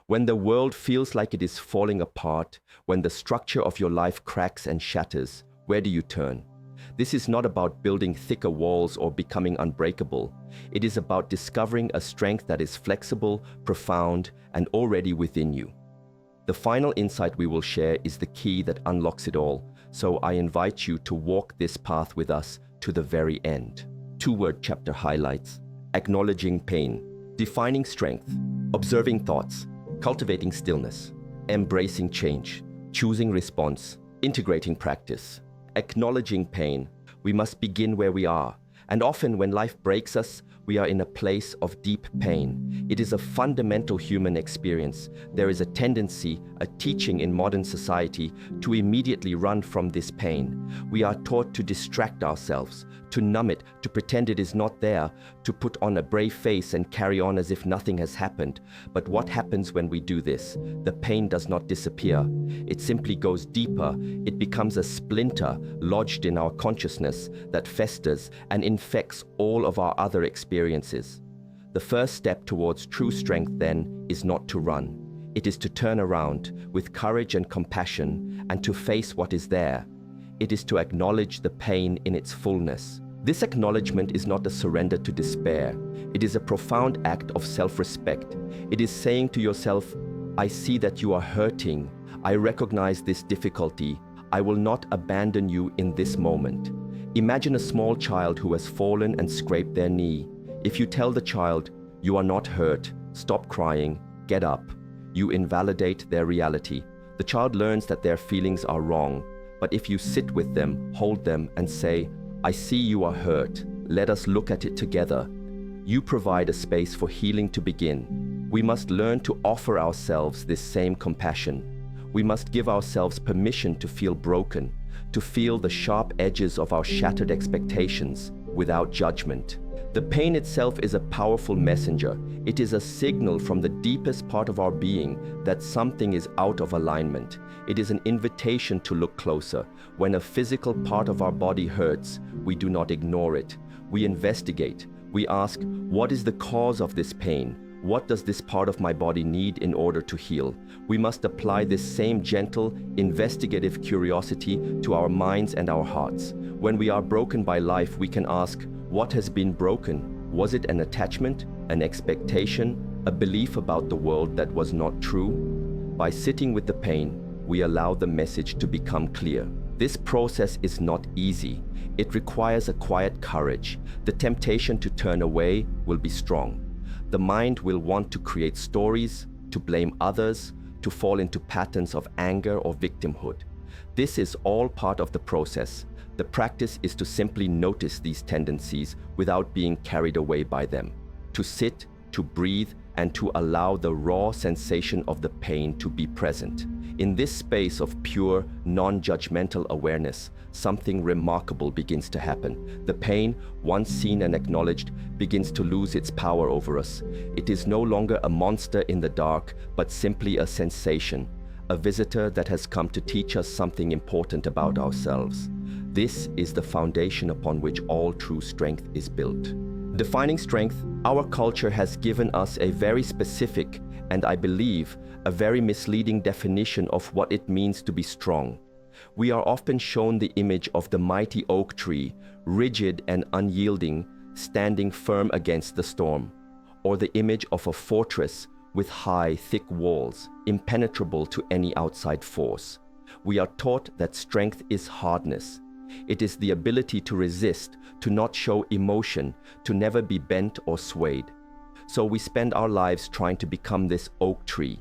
When the world feels like it is falling apart, when the structure of your life cracks and shatters, where do you turn? This is not about building thicker walls or becoming unbreakable. It is about discovering a strength that is flexible, profound, and already within you. The final insight we will share is the key that unlocks it all, so I invite you to walk this path with us to the very end. Two-word chapter highlights: acknowledging pain, defining strength, observing thoughts, cultivating stillness, embracing change, choosing response, integrating practice. Acknowledging pain, we must begin where we are. And often when life breaks us, we are in a place of deep pain. It is a fundamental human experience. There is a tendency, a teaching in modern society, to immediately run from this pain. We are taught to distract ourselves, to numb it, to pretend it is not there, to put on a brave face and carry on as if nothing has happened. But what happens when we do this? The pain does not disappear. It simply goes deeper. It becomes a splinter lodged in our consciousness that festers and infects all of our other experiences. The first step towards true strength, then, is not to run. It is to turn around with courage and compassion and to face what is there. It is to acknowledge the pain in its fullness. This acknowledgement is not a surrender to despair. It is a profound act of self-respect. It is saying to yourself, I see that you are hurting. I recognize this difficulty. I will not abandon you in this moment. Imagine a small child who has fallen and scraped their knee. If you tell the child, you are not hurt, stop crying, get up, you invalidate their reality. The child learns that their feelings are wrong. But if you sit with them, hold them, and say, I see you are hurt, let us look at it together, you provide a space for healing to begin. We must learn to offer ourselves this same compassion. We must give ourselves permission to feel broken, to feel the sharp edges of our shattered expectations without judgment. The pain itself is a powerful messenger. It is a signal from the deepest part of our being that something is out of alignment. It is an invitation to look closer. When a physical part of our body hurts, we do not ignore it. We investigate. We ask, what is the cause of this pain? What does this part of my body need in order to heal? We must apply this same gentle, investigative curiosity to our minds and our hearts. When we are broken by life, we can ask, what has been broken? Was it an attachment, an expectation, a belief about the world that was not true? By sitting with the pain, we allow the message to become clear. This process is not easy. It requires a quiet courage. The temptation to turn away will be strong. The mind will want to create stories, to blame others, to fall into patterns of anger or victimhood. This is all part of the process. The practice is to simply notice these tendencies without being carried away by them, to sit, to breathe, and to allow the raw sensation of the pain to be present. In this space of pure, non-judgmental awareness, something remarkable begins to happen. The pain, once seen and acknowledged, begins to lose its power over us. It is no longer a monster in the dark, but simply a sensation, a visitor that has come to teach us something important about ourselves. This is the foundation upon which all true strength is built. Defining strength, our culture has given us a very specific, and I believe, a very misleading definition of what it means to be strong. We are often shown the image of the mighty oak tree, rigid and unyielding, standing firm against the storm, or the image of a fortress with high, thick walls, impenetrable to any outside force. We are taught that strength is hardness. It is the ability to resist, to not show emotion, to never be bent or swayed. So we spend our lives trying to become this oak tree.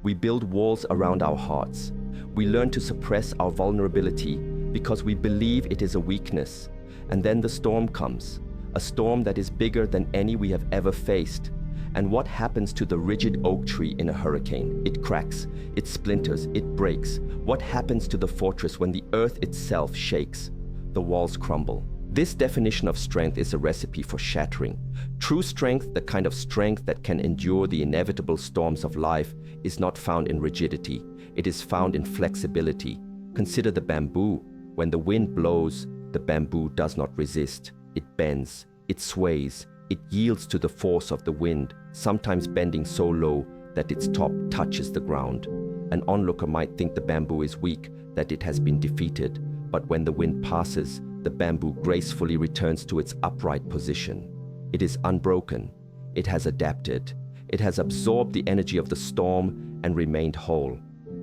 We build walls around our hearts. We learn to suppress our vulnerability because we believe it is a weakness. And then the storm comes, a storm that is bigger than any we have ever faced. And what happens to the rigid oak tree in a hurricane? It cracks, it splinters, it breaks. What happens to the fortress when the earth itself shakes? The walls crumble. This definition of strength is a recipe for shattering. True strength, the kind of strength that can endure the inevitable storms of life, is not found in rigidity. It is found in flexibility. Consider the bamboo. When the wind blows, the bamboo does not resist. It bends, it sways, it yields to the force of the wind, sometimes bending so low that its top touches the ground. An onlooker might think the bamboo is weak, that it has been defeated, but when the wind passes, the bamboo gracefully returns to its upright position. It is unbroken. It has adapted. It has absorbed the energy of the storm and remained whole.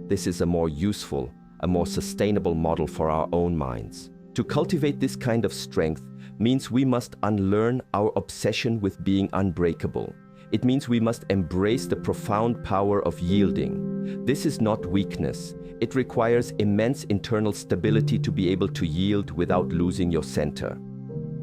This is a more useful, a more sustainable model for our own minds. To cultivate this kind of strength means we must unlearn our obsession with being unbreakable. It means we must embrace the profound power of yielding. This is not weakness. It requires immense internal stability to be able to yield without losing your center.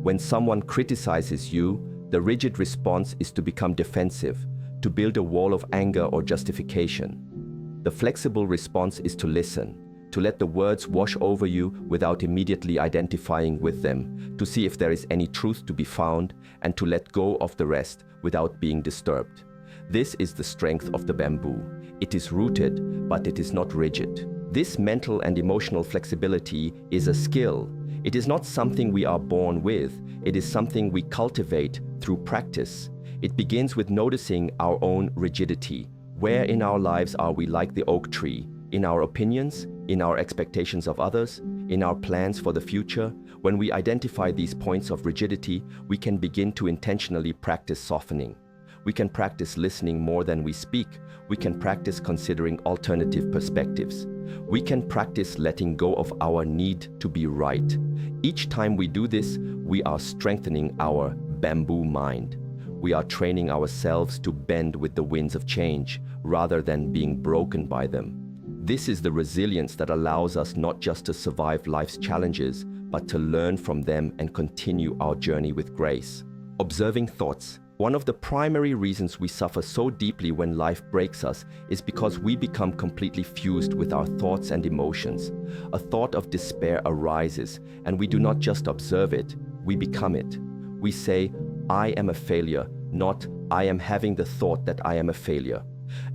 When someone criticizes you, the rigid response is to become defensive, to build a wall of anger or justification. The flexible response is to listen, to let the words wash over you without immediately identifying with them, to see if there is any truth to be found, and to let go of the rest without being disturbed. This is the strength of the bamboo. It is rooted, but it is not rigid. This mental and emotional flexibility is a skill. It is not something we are born with. It is something we cultivate through practice. It begins with noticing our own rigidity. Where in our lives are we like the oak tree? In our opinions, in our expectations of others, in our plans for the future? When we identify these points of rigidity, we can begin to intentionally practice softening. We can practice listening more than we speak. We can practice considering alternative perspectives. We can practice letting go of our need to be right. Each time we do this, we are strengthening our bamboo mind. We are training ourselves to bend with the winds of change rather than being broken by them. This is the resilience that allows us not just to survive life's challenges, but to learn from them and continue our journey with grace. Observing thoughts. One of the primary reasons we suffer so deeply when life breaks us is because we become completely fused with our thoughts and emotions. A thought of despair arises, and we do not just observe it, we become it. We say, I am a failure, not I am having the thought that I am a failure.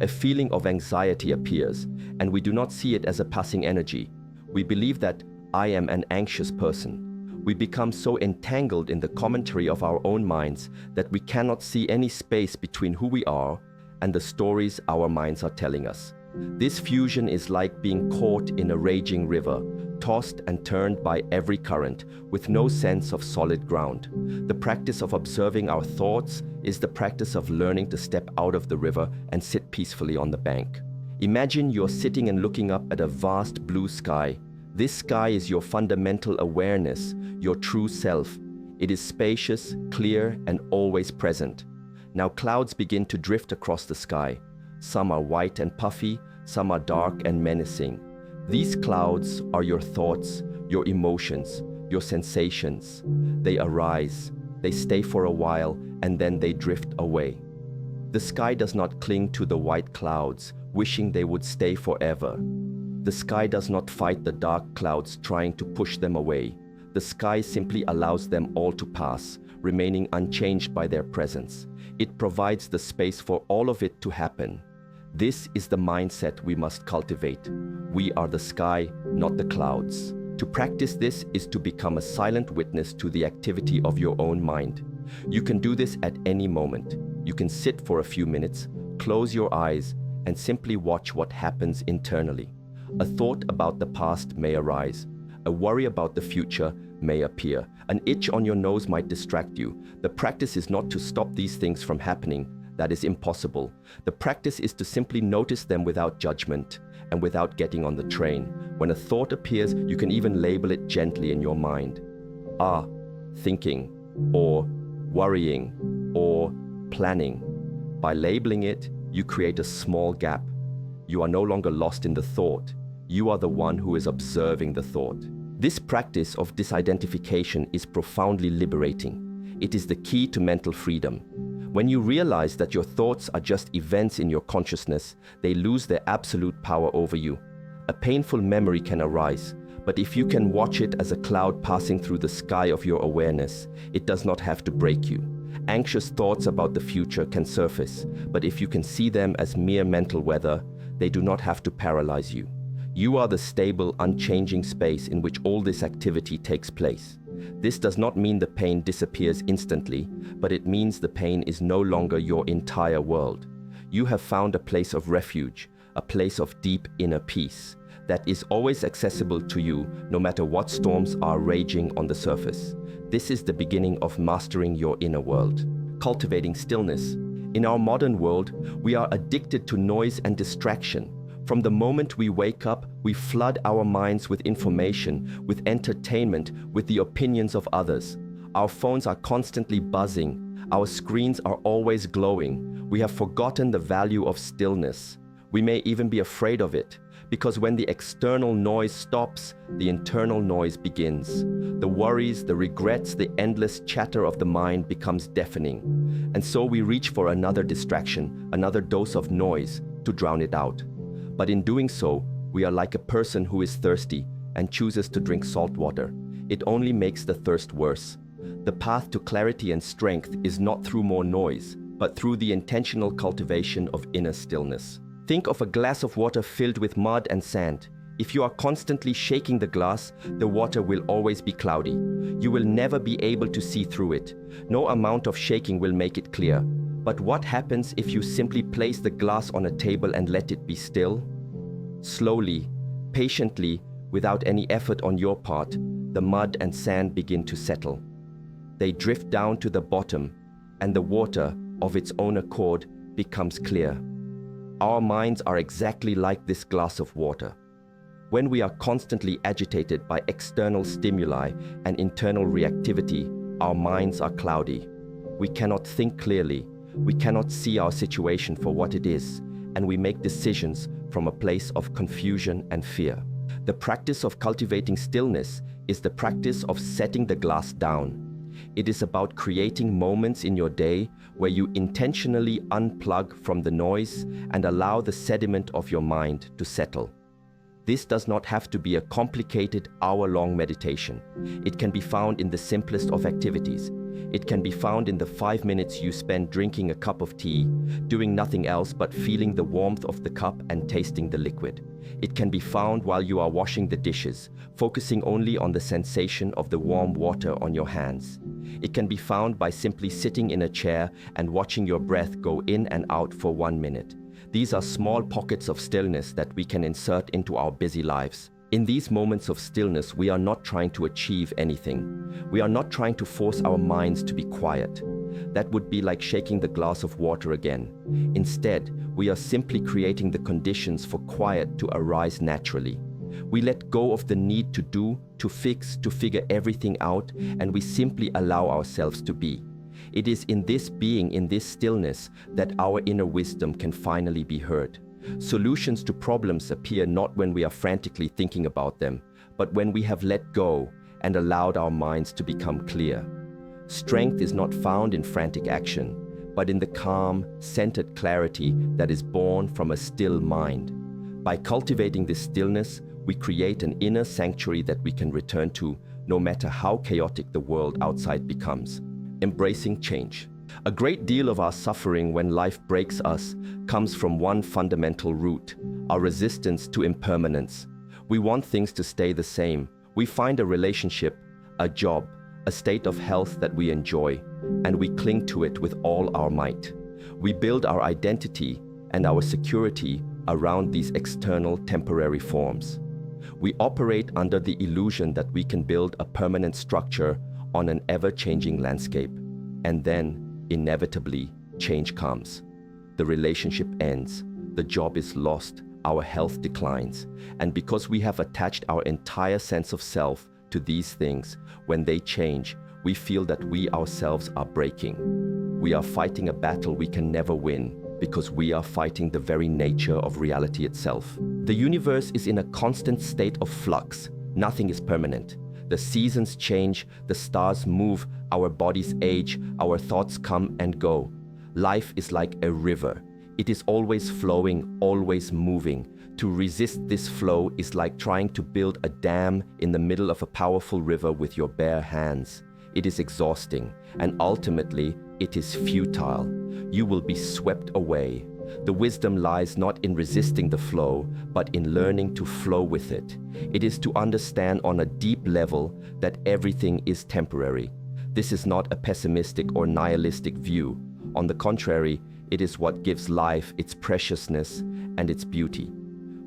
A feeling of anxiety appears, and we do not see it as a passing energy. We believe that I am an anxious person. We become so entangled in the commentary of our own minds that we cannot see any space between who we are and the stories our minds are telling us. This fusion is like being caught in a raging river, tossed and turned by every current, with no sense of solid ground. The practice of observing our thoughts is the practice of learning to step out of the river and sit peacefully on the bank. Imagine you're sitting and looking up at a vast blue sky. This sky is your fundamental awareness, your true self. It is spacious, clear, and always present. Now clouds begin to drift across the sky. Some are white and puffy, some are dark and menacing. These clouds are your thoughts, your emotions, your sensations. They arise, they stay for a while, and then they drift away. The sky does not cling to the white clouds, wishing they would stay forever. The sky does not fight the dark clouds trying to push them away. The sky simply allows them all to pass, remaining unchanged by their presence. It provides the space for all of it to happen. This is the mindset we must cultivate. We are the sky, not the clouds. To practice this is to become a silent witness to the activity of your own mind. You can do this at any moment. You can sit for a few minutes, close your eyes, and simply watch what happens internally. A thought about the past may arise. A worry about the future may appear. An itch on your nose might distract you. The practice is not to stop these things from happening. That is impossible. The practice is to simply notice them without judgment and without getting on the train. When a thought appears, you can even label it gently in your mind. Thinking, or worrying, or planning. By labeling it, you create a small gap. You are no longer lost in the thought. You are the one who is observing the thought. This practice of disidentification is profoundly liberating. It is the key to mental freedom. When you realize that your thoughts are just events in your consciousness, they lose their absolute power over you. A painful memory can arise, but if you can watch it as a cloud passing through the sky of your awareness, it does not have to break you. Anxious thoughts about the future can surface, but if you can see them as mere mental weather, they do not have to paralyze you. You are the stable, unchanging space in which all this activity takes place. This does not mean the pain disappears instantly, but it means the pain is no longer your entire world. you have found a place of refuge, a place of deep inner peace that is always accessible to you no matter what storms are raging on the surface. This is the beginning of mastering your inner world. Cultivating stillness. In our modern world, we are addicted to noise and distraction. From the moment we wake up, we flood our minds with information, with entertainment, with the opinions of others. Our phones are constantly buzzing. Our screens are always glowing. We have forgotten the value of stillness. We may even be afraid of it, because when the external noise stops, the internal noise begins. The worries, the regrets, the endless chatter of the mind becomes deafening. And so we reach for another distraction, another dose of noise to drown it out. But in doing so, we are like a person who is thirsty and chooses to drink salt water. It only makes the thirst worse. The path to clarity and strength is not through more noise, but through the intentional cultivation of inner stillness. Think of a glass of water filled with mud and sand. If you are constantly shaking the glass, the water will always be cloudy. You will never be able to see through it. No amount of shaking will make it clear. But what happens if you simply place the glass on a table and let it be still? Slowly, patiently, without any effort on your part, the mud and sand begin to settle. They drift down to the bottom, and the water, of its own accord, becomes clear. Our minds are exactly like this glass of water. When we are constantly agitated by external stimuli and internal reactivity, our minds are cloudy. We cannot think clearly, we cannot see our situation for what it is, and we make decisions from a place of confusion and fear. The practice of cultivating stillness is the practice of setting the glass down. It is about creating moments in your day where you intentionally unplug from the noise and allow the sediment of your mind to settle. This does not have to be a complicated hour-long meditation. It can be found in the simplest of activities. It can be found in the 5 minutes you spend drinking a cup of tea, doing nothing else but feeling the warmth of the cup and tasting the liquid. It can be found while you are washing the dishes, focusing only on the sensation of the warm water on your hands. It can be found by simply sitting in a chair and watching your breath go in and out for 1 minute. These are small pockets of stillness that we can insert into our busy lives. In these moments of stillness, we are not trying to achieve anything. We are not trying to force our minds to be quiet. That would be like shaking the glass of water again. Instead, we are simply creating the conditions for quiet to arise naturally. We let go of the need to do, to fix, to figure everything out, and we simply allow ourselves to be. It is in this being, in this stillness, that our inner wisdom can finally be heard. Solutions to problems appear not when we are frantically thinking about them, but when we have let go and allowed our minds to become clear. Strength is not found in frantic action, but in the calm, centered clarity that is born from a still mind. By cultivating this stillness, we create an inner sanctuary that we can return to no matter how chaotic the world outside becomes. Embracing change. A great deal of our suffering when life breaks us comes from one fundamental root, our resistance to impermanence. We want things to stay the same. We find a relationship, a job, a state of health that we enjoy, and we cling to it with all our might. We build our identity and our security around these external temporary forms. We operate under the illusion that we can build a permanent structure on an ever-changing landscape. And then, inevitably, change comes. The relationship ends, the job is lost, our health declines. And because we have attached our entire sense of self to these things, when they change, we feel that we ourselves are breaking. We are fighting a battle we can never win, because we are fighting the very nature of reality itself. The universe is in a constant state of flux. Nothing is permanent. The seasons change, the stars move, our bodies age, our thoughts come and go. Life is like a river. It is always flowing, always moving. To resist this flow is like trying to build a dam in the middle of a powerful river with your bare hands. It is exhausting, and ultimately, it is futile. You will be swept away. The wisdom lies not in resisting the flow, but in learning to flow with it. It is to understand on a deep level that everything is temporary. This is not a pessimistic or nihilistic view. On the contrary, It is what gives life its preciousness and its beauty.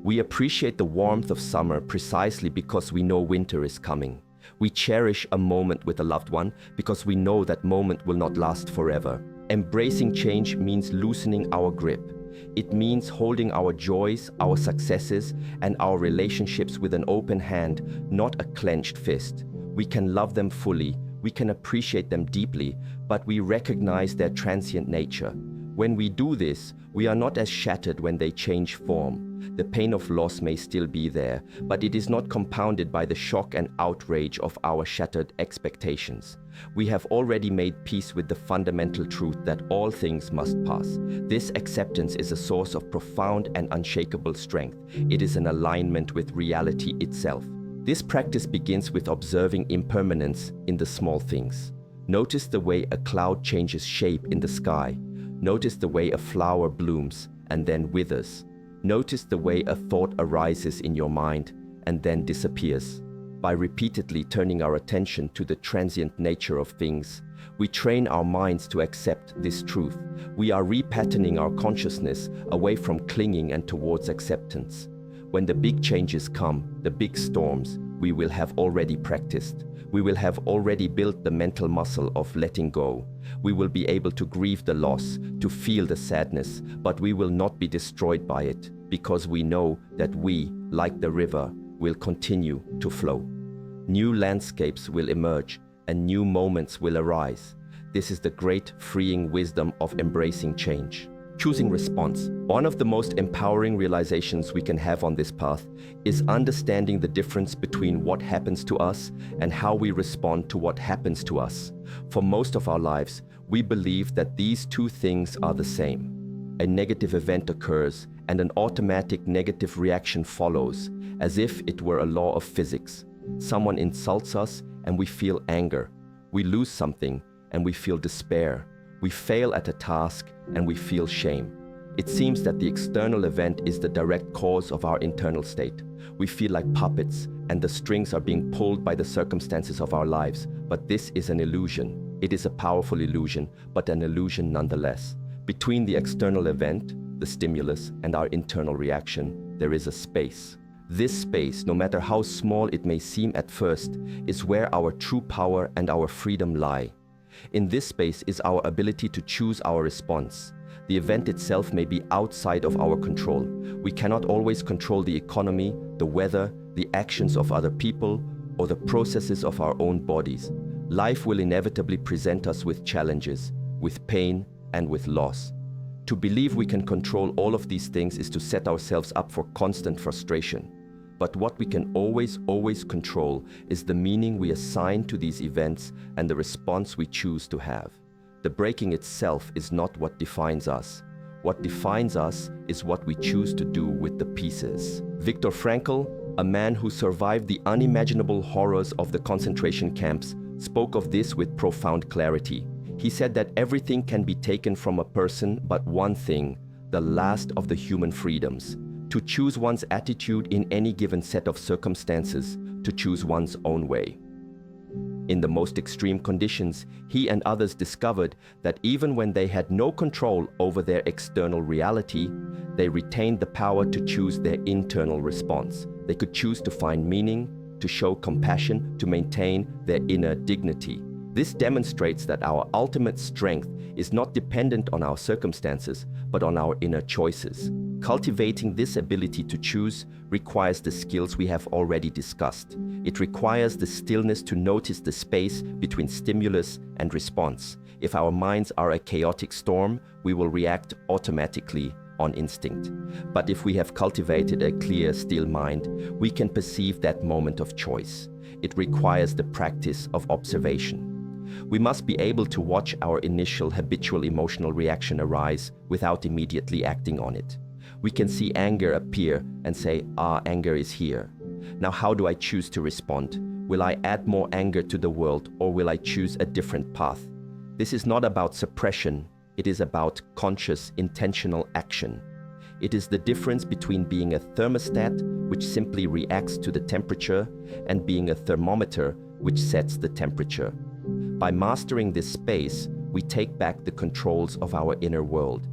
We appreciate the warmth of summer precisely because we know winter is coming. We cherish a moment with a loved one because we know that moment will not last forever. Embracing change means loosening our grip. It means holding our joys, our successes, and our relationships with an open hand, not a clenched fist. We can love them fully, we can appreciate them deeply, but we recognize their transient nature. When we do this, we are not as shattered when they change form. The pain of loss may still be there, but it is not compounded by the shock and outrage of our shattered expectations. We have already made peace with the fundamental truth that all things must pass. This acceptance is a source of profound and unshakable strength. It is an alignment with reality itself. This practice begins with observing impermanence in the small things. Notice the way a cloud changes shape in the sky. Notice the way a flower blooms and then withers. Notice the way a thought arises in your mind and then disappears. By repeatedly turning our attention to the transient nature of things, we train our minds to accept this truth. We are repatterning our consciousness away from clinging and towards acceptance. When the big changes come, the big storms, we will have already practiced. We will have already built the mental muscle of letting go. We will be able to grieve the loss, to feel the sadness, but we will not be destroyed by it, because we know that we, like the river, will continue to flow. New landscapes will emerge, and new moments will arise. This is the great freeing wisdom of embracing change. Choosing response. One of the most empowering realizations we can have on this path is understanding the difference between what happens to us and how we respond to what happens to us. For most of our lives, we believe that these two things are the same. A negative event occurs and an automatic negative reaction follows, as if it were a law of physics. Someone insults us and we feel anger. We lose something and we feel despair. We fail at a task and we feel shame. It seems that the external event is the direct cause of our internal state. We feel like puppets and the strings are being pulled by the circumstances of our lives. But this is an illusion. It is a powerful illusion, but an illusion nonetheless. Between the external event, the stimulus, and our internal reaction, there is a space. This space, no matter how small it may seem at first, is where our true power and our freedom lie. In this space is our ability to choose our response. The event itself may be outside of our control. We cannot always control the economy, the weather, the actions of other people, or the processes of our own bodies. Life will inevitably present us with challenges, with pain, and with loss. To believe we can control all of these things is to set ourselves up for constant frustration. But what we can always control is the meaning we assign to these events and the response we choose to have. The breaking itself is not what defines us. What defines us is what we choose to do with the pieces. Viktor Frankl, a man who survived the unimaginable horrors of the concentration camps, spoke of this with profound clarity. He said that everything can be taken from a person but one thing, the last of the human freedoms. To choose one's attitude in any given set of circumstances, to choose one's own way. In the most extreme conditions, he and others discovered that even when they had no control over their external reality, they retained the power to choose their internal response. They could choose to find meaning, to show compassion, to maintain their inner dignity. This demonstrates that our ultimate strength is not dependent on our circumstances, but on our inner choices. Cultivating this ability to choose requires the skills we have already discussed. It requires the stillness to notice the space between stimulus and response. If our minds are a chaotic storm, we will react automatically on instinct. But if we have cultivated a clear, still mind, we can perceive that moment of choice. It requires the practice of observation. We must be able to watch our initial habitual emotional reaction arise without immediately acting on it. We can see anger appear and say, anger is here. Now how do I choose to respond? Will I add more anger to the world or will I choose a different path? This is not about suppression, it is about conscious, intentional action. It is the difference between being a thermostat, which simply reacts to the temperature, and being a thermometer, which sets the temperature. By mastering this space, we take back the controls of our inner world.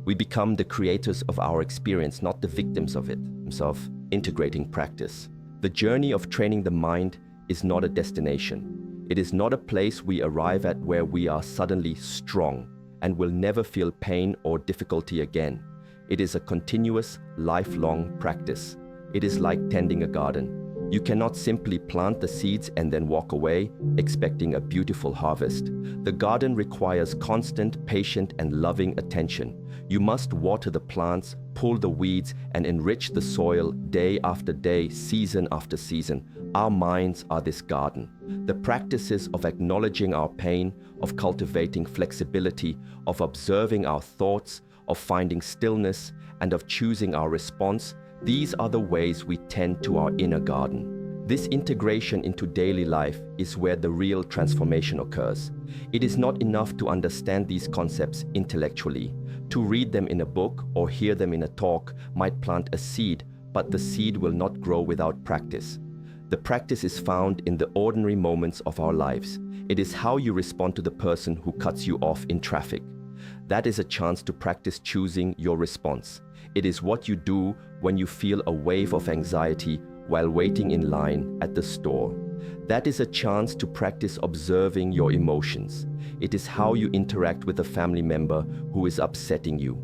We become the creators of our experience, not the victims of it. Of integrating practice. The journey of training the mind is not a destination. It is not a place we arrive at where we are suddenly strong and will never feel pain or difficulty again. It is a continuous, lifelong practice. It is like tending a garden. You cannot simply plant the seeds and then walk away, expecting a beautiful harvest. The garden requires constant, patient, and loving attention. You must water the plants, pull the weeds, and enrich the soil day after day, season after season. Our minds are this garden. The practices of acknowledging our pain, of cultivating flexibility, of observing our thoughts, of finding stillness, and of choosing our response, these are the ways we tend to our inner garden. This integration into daily life is where the real transformation occurs. It is not enough to understand these concepts intellectually. To read them in a book or hear them in a talk might plant a seed, but the seed will not grow without practice. The practice is found in the ordinary moments of our lives. It is how you respond to the person who cuts you off in traffic. That is a chance to practice choosing your response. It is what you do when you feel a wave of anxiety while waiting in line at the store. That is a chance to practice observing your emotions. It is how you interact with a family member who is upsetting you.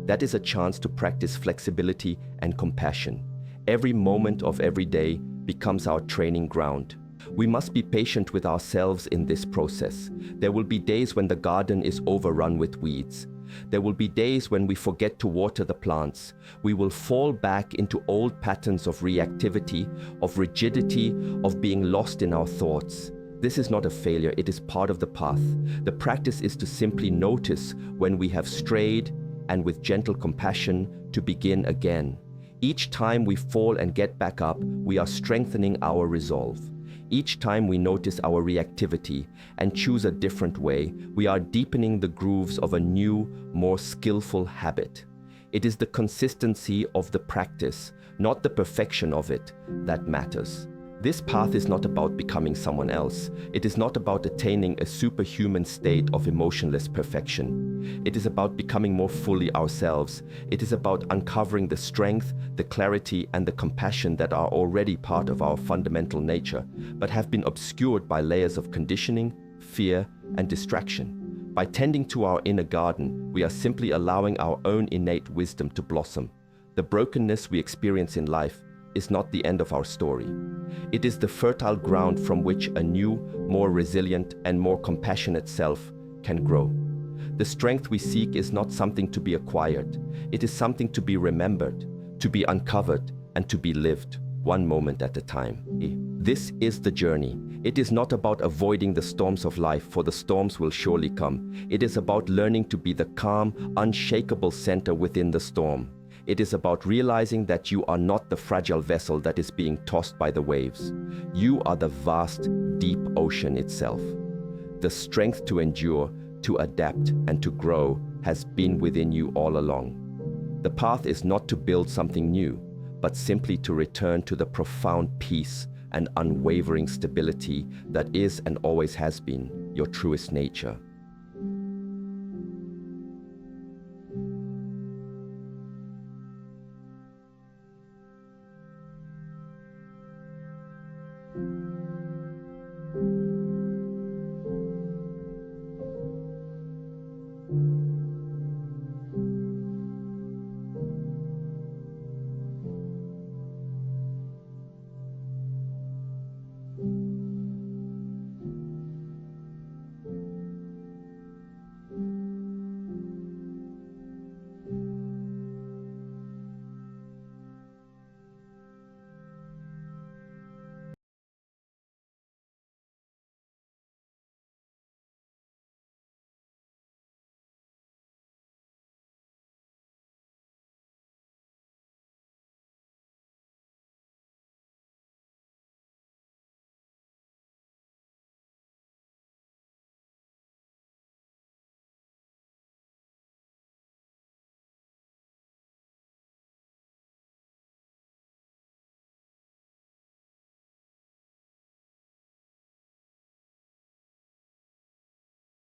That is a chance to practice flexibility and compassion. Every moment of every day becomes our training ground. We must be patient with ourselves in this process. There will be days when the garden is overrun with weeds. There will be days when we forget to water the plants. We will fall back into old patterns of reactivity, of rigidity, of being lost in our thoughts. This is not a failure, it is part of the path. The practice is to simply notice when we have strayed and with gentle compassion to begin again. Each time we fall and get back up, we are strengthening our resolve. Each time we notice our reactivity and choose a different way, we are deepening the grooves of a new, more skillful habit. It is the consistency of the practice, not the perfection of it, that matters. This path is not about becoming someone else. It is not about attaining a superhuman state of emotionless perfection. It is about becoming more fully ourselves. It is about uncovering the strength, the clarity, and the compassion that are already part of our fundamental nature, but have been obscured by layers of conditioning, fear, and distraction. By tending to our inner garden, we are simply allowing our own innate wisdom to blossom. The brokenness we experience in life is not the end of our story. It is the fertile ground from which a new, more resilient, and more compassionate self can grow. The strength we seek is not something to be acquired. It is something to be remembered, to be uncovered, and to be lived, one moment at a time. This is the journey. It is not about avoiding the storms of life, for the storms will surely come. It is about learning to be the calm, unshakable center within the storm. It is about realizing that you are not the fragile vessel that is being tossed by the waves. You are the vast, deep ocean itself. The strength to endure, to adapt, and to grow has been within you all along. The path is not to build something new, but simply to return to the profound peace and unwavering stability that is and always has been your truest nature.